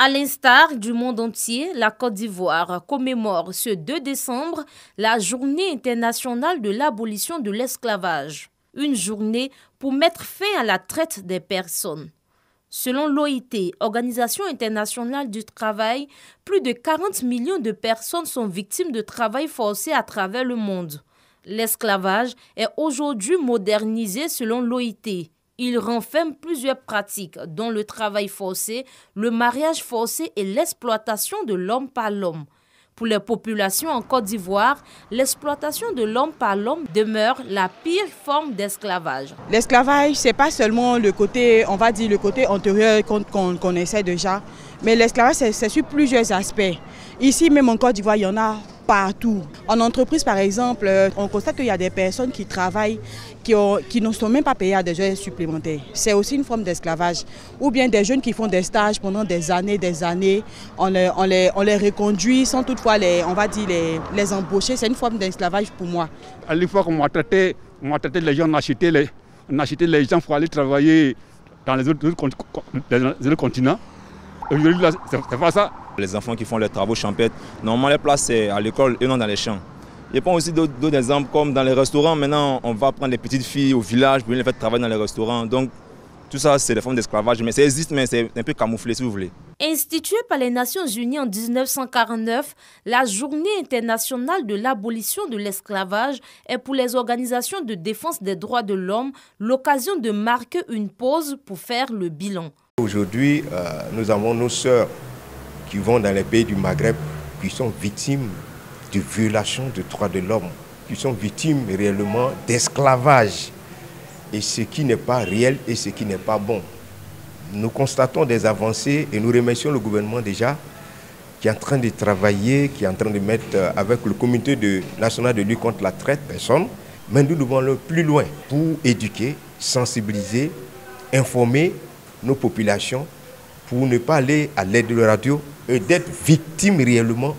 À l'instar du monde entier, la Côte d'Ivoire commémore ce 2 décembre la Journée internationale de l'abolition de l'esclavage. Une journée pour mettre fin à la traite des personnes. Selon l'OIT, Organisation internationale du travail, plus de 40 millions de personnes sont victimes de travail forcé à travers le monde. L'esclavage est aujourd'hui modernisé selon l'OIT. Il renferme plusieurs pratiques, dont le travail forcé, le mariage forcé et l'exploitation de l'homme par l'homme. Pour les populations en Côte d'Ivoire, l'exploitation de l'homme par l'homme demeure la pire forme d'esclavage. L'esclavage, ce n'est pas seulement le côté, on va dire, le côté antérieur qu'on connaissait déjà, mais l'esclavage, c'est sur plusieurs aspects. Ici, même en Côte d'Ivoire, il y en a partout. En entreprise, par exemple, on constate qu'il y a des personnes qui travaillent, qui ne sont même pas payées à des heures supplémentaires. C'est aussi une forme d'esclavage. Ou bien des jeunes qui font des stages pendant des années, on les reconduit sans toutefois les embaucher. C'est une forme d'esclavage pour moi. À l'époque, on m'a traité les gens, on achetait les gens pour aller travailler dans les autres continents. Aujourd'hui, c'est pas ça. Les enfants qui font les travaux champêtres, normalement les places c'est à l'école et non dans les champs. Je prends aussi d'autres exemples comme dans les restaurants. Maintenant, on va prendre les petites filles au village pour les faire travailler dans les restaurants. Donc, tout ça, c'est des formes d'esclavage. Mais ça existe, mais c'est un peu camouflé, si vous voulez. Instituée par les Nations Unies en 1949, la Journée internationale de l'abolition de l'esclavage est pour les organisations de défense des droits de l'homme l'occasion de marquer une pause pour faire le bilan. Aujourd'hui, nous avons nos sœurs qui vont dans les pays du Maghreb, qui sont victimes de violations des droits de l'homme, qui sont victimes réellement d'esclavage, et ce qui n'est pas réel et ce qui n'est pas bon. Nous constatons des avancées et nous remercions le gouvernement déjà, qui est en train de travailler, qui est en train de mettre avec le comité national de lutte contre la traite des personnes, mais nous devons aller plus loin pour éduquer, sensibiliser, informer nos populations pour ne pas aller à l'aide de la radio et d'être victimes réellement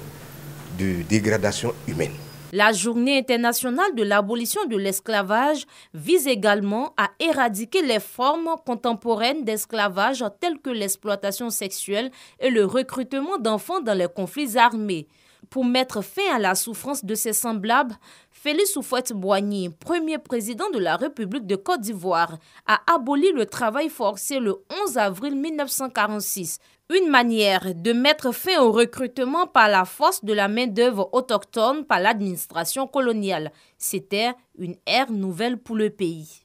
de dégradation humaine. La Journée internationale de l'abolition de l'esclavage vise également à éradiquer les formes contemporaines d'esclavage telles que l'exploitation sexuelle et le recrutement d'enfants dans les conflits armés. Pour mettre fin à la souffrance de ses semblables, Félix Houphouët-Boigny, premier président de la République de Côte d'Ivoire, a aboli le travail forcé le 11 avril 1946. Une manière de mettre fin au recrutement par la force de la main-d'œuvre autochtone par l'administration coloniale. C'était une ère nouvelle pour le pays.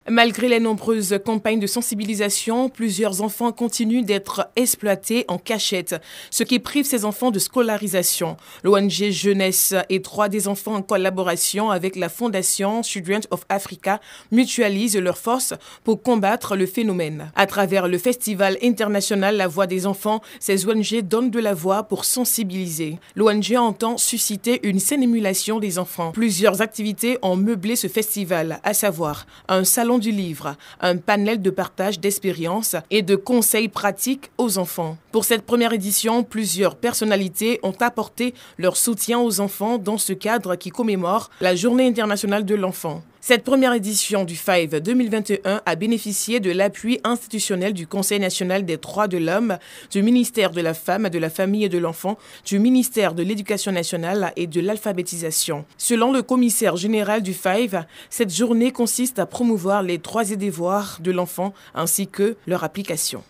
Malgré les nombreuses campagnes de sensibilisation, plusieurs enfants continuent d'être exploités en cachette, ce qui prive ces enfants de scolarisation. L'ONG Jeunesse et droits des enfants en collaboration avec la Fondation Children of Africa mutualisent leurs forces pour combattre le phénomène. À travers le festival international La Voix des enfants, ces ONG donnent de la voix pour sensibiliser. L'ONG entend susciter une saine émulation des enfants. Plusieurs activités ont meublé ce festival, à savoir un salon du livre, un panel de partage d'expériences et de conseils pratiques aux enfants. Pour cette première édition, plusieurs personnalités ont apporté leur soutien aux enfants dans ce cadre qui commémore la Journée internationale de l'enfant. Cette première édition du FIVE 2021 a bénéficié de l'appui institutionnel du Conseil national des droits de l'homme, du ministère de la Femme, de la Famille et de l'Enfant, du ministère de l'Éducation nationale et de l'alphabétisation. Selon le commissaire général du FIVE, cette journée consiste à promouvoir les droits et devoirs de l'enfant ainsi que leur application.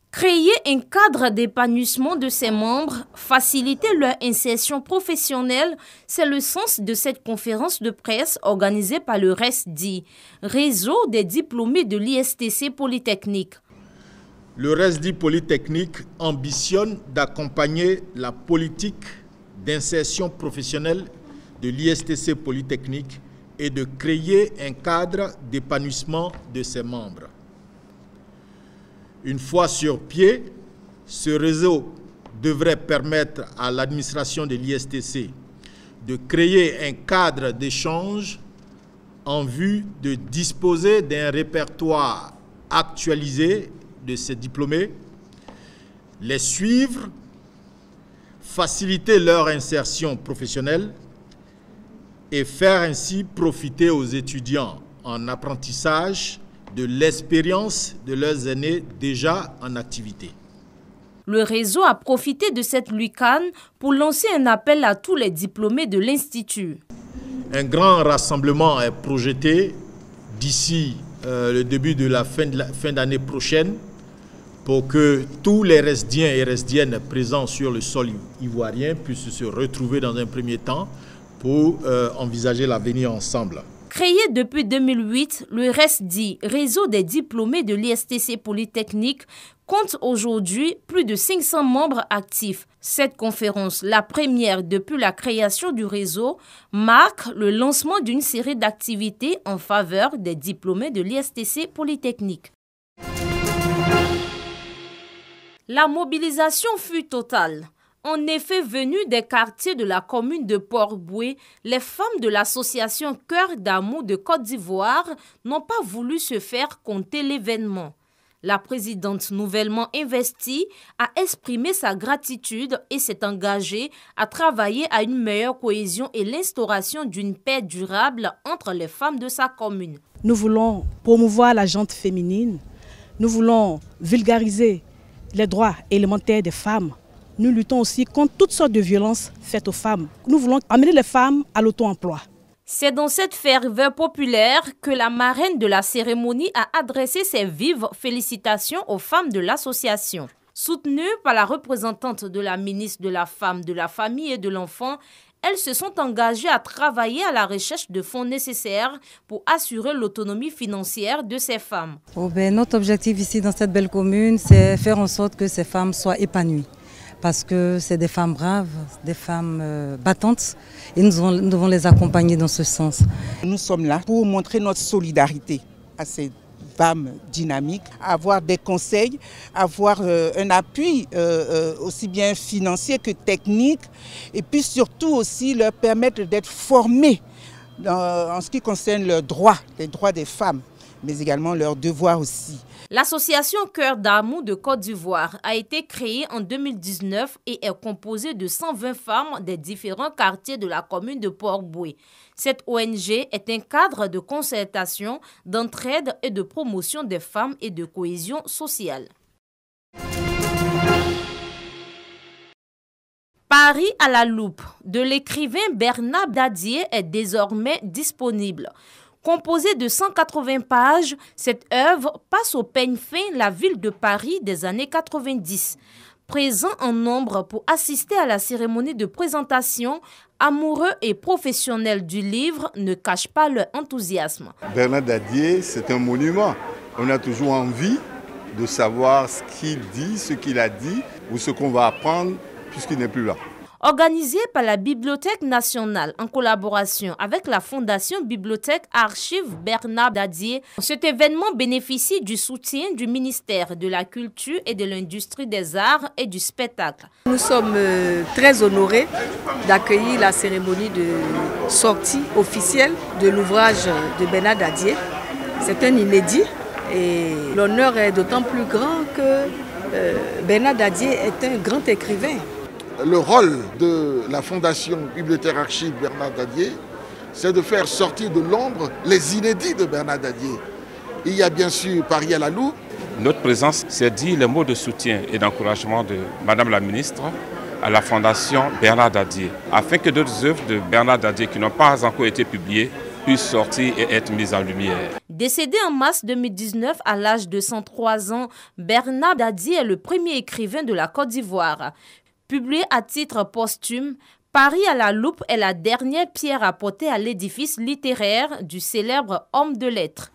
Créer un cadre d'épanouissement de ses membres, faciliter leur insertion professionnelle, c'est le sens de cette conférence de presse organisée par le RESDI, Réseau des diplômés de l'ISTC Polytechnique. Le RESDI Polytechnique ambitionne d'accompagner la politique d'insertion professionnelle de l'ISTC Polytechnique et de créer un cadre d'épanouissement de ses membres. Une fois sur pied, ce réseau devrait permettre à l'administration de l'ISTC de créer un cadre d'échange en vue de disposer d'un répertoire actualisé de ces diplômés, les suivre, faciliter leur insertion professionnelle et faire ainsi profiter aux étudiants en apprentissage de l'expérience de leurs aînés déjà en activité. Le réseau a profité de cette Lucan pour lancer un appel à tous les diplômés de l'Institut. Un grand rassemblement est projeté d'ici le début de la fin d'année prochaine pour que tous les Resdiens et Resdiennes présents sur le sol ivoirien puissent se retrouver dans un premier temps pour envisager l'avenir ensemble. Créé depuis 2008, le RESDI, Réseau des diplômés de l'ISTC Polytechnique, compte aujourd'hui plus de 500 membres actifs. Cette conférence, la première depuis la création du réseau, marque le lancement d'une série d'activités en faveur des diplômés de l'ISTC Polytechnique. La mobilisation fut totale. En effet, venues des quartiers de la commune de Port-Boué, les femmes de l'association Cœur d'amour de Côte d'Ivoire n'ont pas voulu se faire compter l'événement. La présidente nouvellement investie a exprimé sa gratitude et s'est engagée à travailler à une meilleure cohésion et l'instauration d'une paix durable entre les femmes de sa commune. Nous voulons promouvoir la gente féminine, nous voulons vulgariser les droits élémentaires des femmes. Nous luttons aussi contre toutes sortes de violences faites aux femmes. Nous voulons amener les femmes à l'auto-emploi. C'est dans cette ferveur populaire que la marraine de la cérémonie a adressé ses vives félicitations aux femmes de l'association. Soutenues par la représentante de la ministre de la Femme, de la Famille et de l'Enfant, elles se sont engagées à travailler à la recherche de fonds nécessaires pour assurer l'autonomie financière de ces femmes. Notre objectif ici dans cette belle commune, c'est faire en sorte que ces femmes soient épanouies. Parce que c'est des femmes braves, des femmes battantes et nous devons les accompagner dans ce sens. Nous sommes là pour montrer notre solidarité à ces femmes dynamiques, avoir des conseils, avoir un appui aussi bien financier que technique et puis surtout aussi leur permettre d'être formées en ce qui concerne leurs droits, les droits des femmes, mais également leurs devoirs aussi. L'association Cœur d'amour de Côte d'Ivoire a été créée en 2019 et est composée de 120 femmes des différents quartiers de la commune de Port-Boué. Cette ONG est un cadre de concertation, d'entraide et de promotion des femmes et de cohésion sociale. Paris à la loupe de l'écrivain Bernard Dadier est désormais disponible. Composée de 180 pages, cette œuvre passe au peigne fin la ville de Paris des années 90. Présent en nombre pour assister à la cérémonie de présentation, amoureux et professionnels du livre ne cachent pas leur enthousiasme. Bernard Dadier, c'est un monument. On a toujours envie de savoir ce qu'il dit, ce qu'il a dit ou ce qu'on va apprendre puisqu'il n'est plus là. Organisé par la Bibliothèque nationale en collaboration avec la Fondation Bibliothèque Archives Bernard Dadier, cet événement bénéficie du soutien du ministère de la Culture et de l'Industrie des Arts et du Spectacle. Nous sommes très honorés d'accueillir la cérémonie de sortie officielle de l'ouvrage de Bernard Dadier. C'est un inédit et l'honneur est d'autant plus grand que Bernard Dadier est un grand écrivain. Le rôle de la Fondation Bibliothèque Archives Bernard Dadier, c'est de faire sortir de l'ombre les inédits de Bernard Dadier. Il y a bien sûr Paris à la loupe. Notre présence, c'est dire les mots de soutien et d'encouragement de Madame la Ministre à la Fondation Bernard Dadier, afin que d'autres œuvres de Bernard Dadier qui n'ont pas encore été publiées puissent sortir et être mises en lumière. Décédé en mars 2019 à l'âge de 103 ans, Bernard Dadier est le premier écrivain de la Côte d'Ivoire. Publié à titre posthume, Paris à la loupe est la dernière pierre apportée à l'édifice littéraire du célèbre homme de lettres.